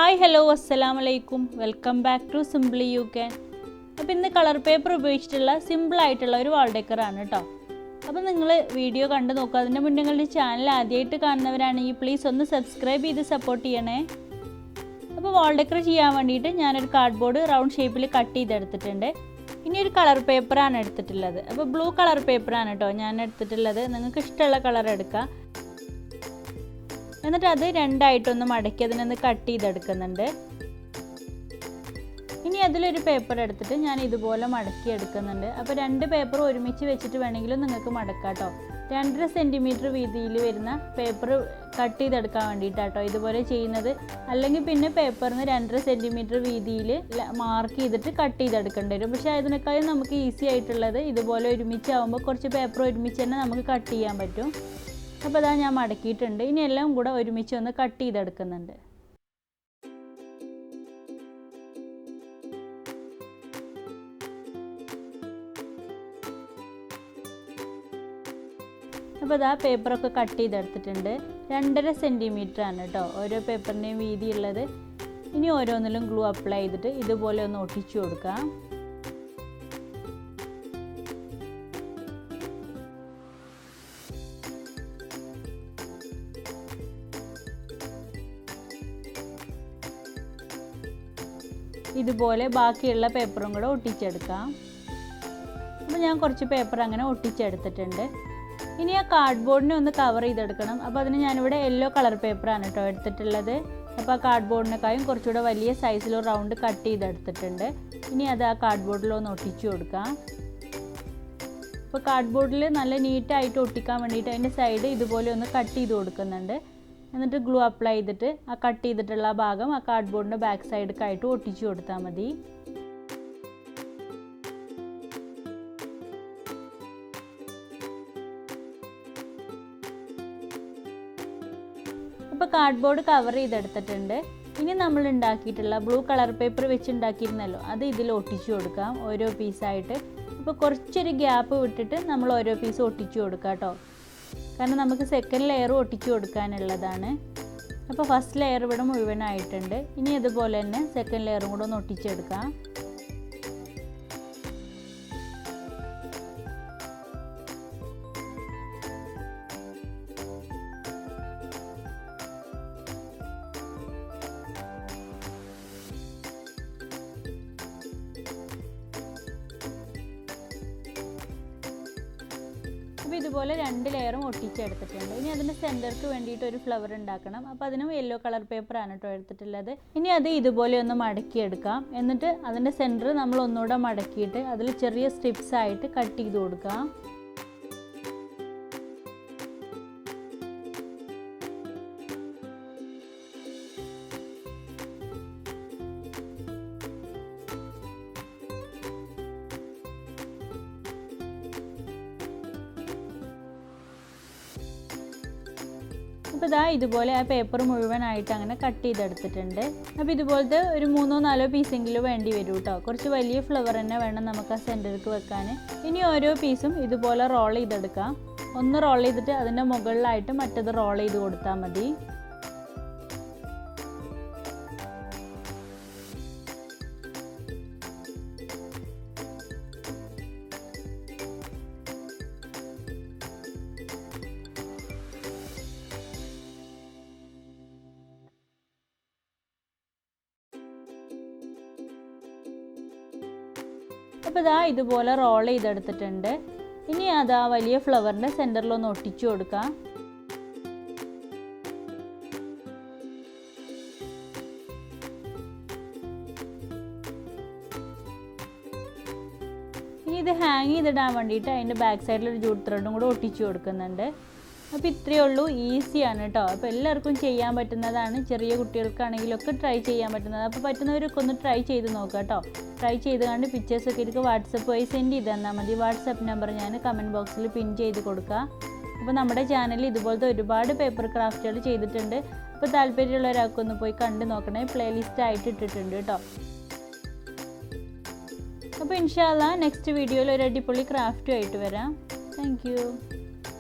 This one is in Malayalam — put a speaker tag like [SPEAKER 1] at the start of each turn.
[SPEAKER 1] ഹായ് ഹലോ അസ്സലാമലൈക്കും welcome back to simply you can. അപ്പോൾ ഇന്ന് കളർ പേപ്പർ ഉപയോഗിച്ചിട്ടുള്ള സിമ്പിളായിട്ടുള്ള ഒരു വാൾ ഡെക്കറാണ് കേട്ടോ. അപ്പോൾ നിങ്ങൾ വീഡിയോ കണ്ടു നോക്കുക. അതിൻ്റെ മുന്നേ നിങ്ങളുടെ ചാനൽ ആദ്യമായിട്ട് കാണുന്നവരാണെങ്കിൽ പ്ലീസ് ഒന്ന് സബ്സ്ക്രൈബ് ചെയ്ത് സപ്പോർട്ട് ചെയ്യണേ. അപ്പോൾ വാൾ ഡെക്കർ ചെയ്യാൻ വേണ്ടിയിട്ട് ഞാനൊരു കാർഡ്ബോർഡ് റൗണ്ട് ഷേപ്പിൽ കട്ട് ചെയ്തെടുത്തിട്ടുണ്ട്. ഇനി ഒരു കളർ പേപ്പറാണ് എടുത്തിട്ടുള്ളത്. അപ്പോൾ ബ്ലൂ കളർ പേപ്പറാണ് കേട്ടോ ഞാൻ എടുത്തിട്ടുള്ളത്. നിങ്ങൾക്ക് ഇഷ്ടമുള്ള കളർ എടുക്കുക. എന്നിട്ട് അത് രണ്ടായിട്ടൊന്ന് മടക്കി അതിനൊന്ന് കട്ട് ചെയ്തെടുക്കുന്നുണ്ട്. ഇനി അതിലൊരു പേപ്പർ എടുത്തിട്ട് ഞാൻ ഇതുപോലെ മടക്കി എടുക്കുന്നുണ്ട്. അപ്പോൾ രണ്ട് പേപ്പർ ഒരുമിച്ച് വെച്ചിട്ട് വേണമെങ്കിലും നിങ്ങൾക്ക് മടക്കാം കേട്ടോ. 2.5 സെൻറ്റിമീറ്റർ വീതിയിൽ വരുന്ന പേപ്പർ കട്ട് ചെയ്തെടുക്കാൻ വേണ്ടിയിട്ടാട്ടോ ഇതുപോലെ ചെയ്യുന്നത്. അല്ലെങ്കിൽ പിന്നെ പേപ്പറിന് 2.5 സെൻറ്റിമീറ്റർ വീതിയിൽ മാർക്ക് ചെയ്തിട്ട് കട്ട് ചെയ്തെടുക്കേണ്ടി വരും. പക്ഷേ അതിനേക്കാളും നമുക്ക് ഈസി ആയിട്ടുള്ളത് ഇതുപോലെ ഒരുമിച്ചാവുമ്പോൾ കുറച്ച് പേപ്പർ ഒരുമിച്ച് തന്നെ നമുക്ക് കട്ട് ചെയ്യാൻ പറ്റും. അപ്പോൾ അതാ ഞാൻ മടക്കിയിട്ടുണ്ട്. ഇനി എല്ലാം കൂടെ ഒരുമിച്ച് ഒന്ന് കട്ട് ചെയ്തെടുക്കുന്നുണ്ട്. അപ്പോൾ അതാ പേപ്പറൊക്കെ കട്ട് ചെയ്തെടുത്തിട്ടുണ്ട്. 2.5 സെൻറ്റിമീറ്റർ ആണ് കേട്ടോ ഓരോ പേപ്പറിൻ്റെയും വീതി ഉള്ളത്. ഇനി ഓരോന്നിലും ഗ്ലൂ അപ്ലൈ ചെയ്തിട്ട് ഇതുപോലെ ഒന്ന് ഒട്ടിച്ചു കൊടുക്കാം. ഇതുപോലെ ബാക്കിയുള്ള പേപ്പറും കൂടെ ഒട്ടിച്ചെടുക്കാം. അപ്പോൾ ഞാൻ കുറച്ച് പേപ്പർ അങ്ങനെ ഒട്ടിച്ചെടുത്തിട്ടുണ്ട്. ഇനി ആ കാർഡ്ബോർഡിനെ ഒന്ന് കവർ ചെയ്തെടുക്കണം. അപ്പോൾ അതിന് ഞാനിവിടെ യെല്ലോ കളർ പേപ്പറാണ് കേട്ടോ എടുത്തിട്ടുള്ളത്. അപ്പോൾ ആ കാർഡ്ബോർഡിനേക്കാളും കുറച്ചുകൂടെ വലിയ സൈസിലോ റൗണ്ട് കട്ട് ചെയ്തെടുത്തിട്ടുണ്ട്. ഇനി അത് ആ കാർഡ്ബോർഡിലൊന്ന് ഒട്ടിച്ചു കൊടുക്കാം. അപ്പോൾ കാർഡ്ബോർഡിൽ നല്ല നീറ്റായിട്ട് ഒട്ടിക്കാൻ വേണ്ടിയിട്ട് അതിൻ്റെ സൈഡ് ഇതുപോലെ ഒന്ന് കട്ട് ചെയ്ത് കൊടുക്കുന്നുണ്ട്. എന്നിട്ട് ഗ്ലൂ അപ്ലൈ ചെയ്തിട്ട് ആ കട്ട് ചെയ്തിട്ടുള്ള ഭാഗം ആ കാർഡ്ബോർഡിൻ്റെ ബാക്ക് സൈഡൊക്കെയായിട്ട് ഒട്ടിച്ചു കൊടുത്താൽ മതി. അപ്പോൾ കാർഡ്ബോർഡ് കവർ ചെയ്തെടുത്തിട്ടുണ്ട്. ഇനി നമ്മൾ ഉണ്ടാക്കിയിട്ടുള്ള ബ്ലൂ കളർ പേപ്പർ വെച്ച് ഉണ്ടാക്കിയിരുന്നല്ലോ അത് ഇതിൽ ഒട്ടിച്ചു കൊടുക്കാം ഓരോ പീസായിട്ട്. അപ്പോൾ കുറച്ചൊരു ഗ്യാപ്പ് വിട്ടിട്ട് നമ്മൾ ഓരോ പീസ് ഒട്ടിച്ചു കൊടുക്കാം കേട്ടോ. കാരണം നമുക്ക് സെക്കൻഡ് ലെയർ ഒട്ടിച്ചു കൊടുക്കാനുള്ളതാണ്. അപ്പോൾ ഫസ്റ്റ് ലെയർ ഇവിടെ മുഴുവനായിട്ടുണ്ട്. ഇനി അതുപോലെ തന്നെ സെക്കൻഡ് ലെയറും കൂടെ ഒന്ന് ഒട്ടിച്ചെടുക്കാം. അപ്പോൾ ഇതുപോലെ 2 ലെയറും ഒട്ടിച്ചെടുത്തിട്ടുണ്ട്. ഇനി അതിൻ്റെ സെൻറ്റർക്ക് വേണ്ടിയിട്ട് ഒരു ഫ്ലവർ ഉണ്ടാക്കണം. അപ്പോൾ അതിനും യെല്ലോ കളർ പേപ്പറാണ് കേട്ടോ എടുത്തിട്ടുള്ളത്. ഇനി അത് ഇതുപോലെ ഒന്ന് മടക്കിയെടുക്കാം. എന്നിട്ട് അതിൻ്റെ സെൻറ്റർ നമ്മൾ ഒന്നുകൂടെ മടക്കിയിട്ട് അതിൽ ചെറിയ സ്ട്രിപ്സ് ആയിട്ട് കട്ട് ചെയ്ത് കൊടുക്കാം. അപ്പോൾ ഇതാ ഇതുപോലെ ആ പേപ്പർ മുഴുവനായിട്ട് അങ്ങനെ കട്ട് ചെയ്തെടുത്തിട്ടുണ്ട്. അപ്പോൾ ഇതുപോലത്തെ ഒരു 3-4 പീസെങ്കിലും വേണ്ടി വരും കേട്ടോ. കുറച്ച് വലിയ ഫ്ലവർ തന്നെ വേണം നമുക്ക് ആ സെൻറ്റർക്ക് വെക്കാൻ. ഇനി ഓരോ പീസും ഇതുപോലെ റോൾ ചെയ്തെടുക്കാം. ഒന്ന് റോൾ ചെയ്തിട്ട് അതിൻ്റെ മുകളിലായിട്ട് മറ്റത് റോൾ ചെയ്ത് കൊടുത്താൽ മതി. അപ്പോൾ ഇതാ ഇതുപോലെ റോൾ ചെയ്തെടുത്തിട്ടുണ്ട്. ഇനി അത് ആ വലിയ ഫ്ലവറിൻ്റെ സെൻറ്ററിലൊന്ന് ഒട്ടിച്ചു കൊടുക്കാം. ഇനി ഇത് ഹാങ് ചെയ്തിടാൻ വേണ്ടിയിട്ട് അതിൻ്റെ ബാക്ക് സൈഡിലൊരു ജൂട്ട് ത്രെഡും കൂടെ ഒട്ടിച്ചു കൊടുക്കുന്നുണ്ട്. അപ്പോൾ ഇത്രയേ ഉള്ളൂ, ഈസിയാണ് കേട്ടോ. അപ്പോൾ എല്ലാവർക്കും ചെയ്യാൻ പറ്റുന്നതാണ്. ചെറിയ കുട്ടികൾക്കാണെങ്കിലൊക്കെ ട്രൈ ചെയ്യാൻ പറ്റുന്നത്. അപ്പോൾ പറ്റുന്നവരൊക്കെ ഒന്ന് ട്രൈ ചെയ്ത് നോക്കുക കേട്ടോ. ട്രൈ ചെയ്ത് കണ്ട് പിക്ചേഴ്സൊക്കെ എനിക്ക് വാട്സപ്പ് വഴി സെൻഡ് ചെയ്ത് തന്നാൽ മതി. വാട്സപ്പ് നമ്പർ ഞാൻ കമൻറ്റ് ബോക്സിൽ പിൻ ചെയ്ത് കൊടുക്കുക. അപ്പോൾ നമ്മുടെ ചാനലിൽ ഇതുപോലത്തെ ഒരുപാട് പേപ്പർ ക്രാഫ്റ്റുകൾ ചെയ്തിട്ടുണ്ട്. അപ്പോൾ താല്പര്യമുള്ളവരൊക്കെ പോയി കണ്ട് നോക്കണേ. പ്ലേലിസ്റ്റ് ആയിട്ട് ഇട്ടിട്ടുണ്ട് കേട്ടോ. അപ്പോൾ ഇൻഷാ അല്ലാഹ് നെക്സ്റ്റ് വീഡിയോയിൽ ഒരു അടിപൊളി ക്രാഫ്റ്റുമായിട്ട് വരാം. Thank you.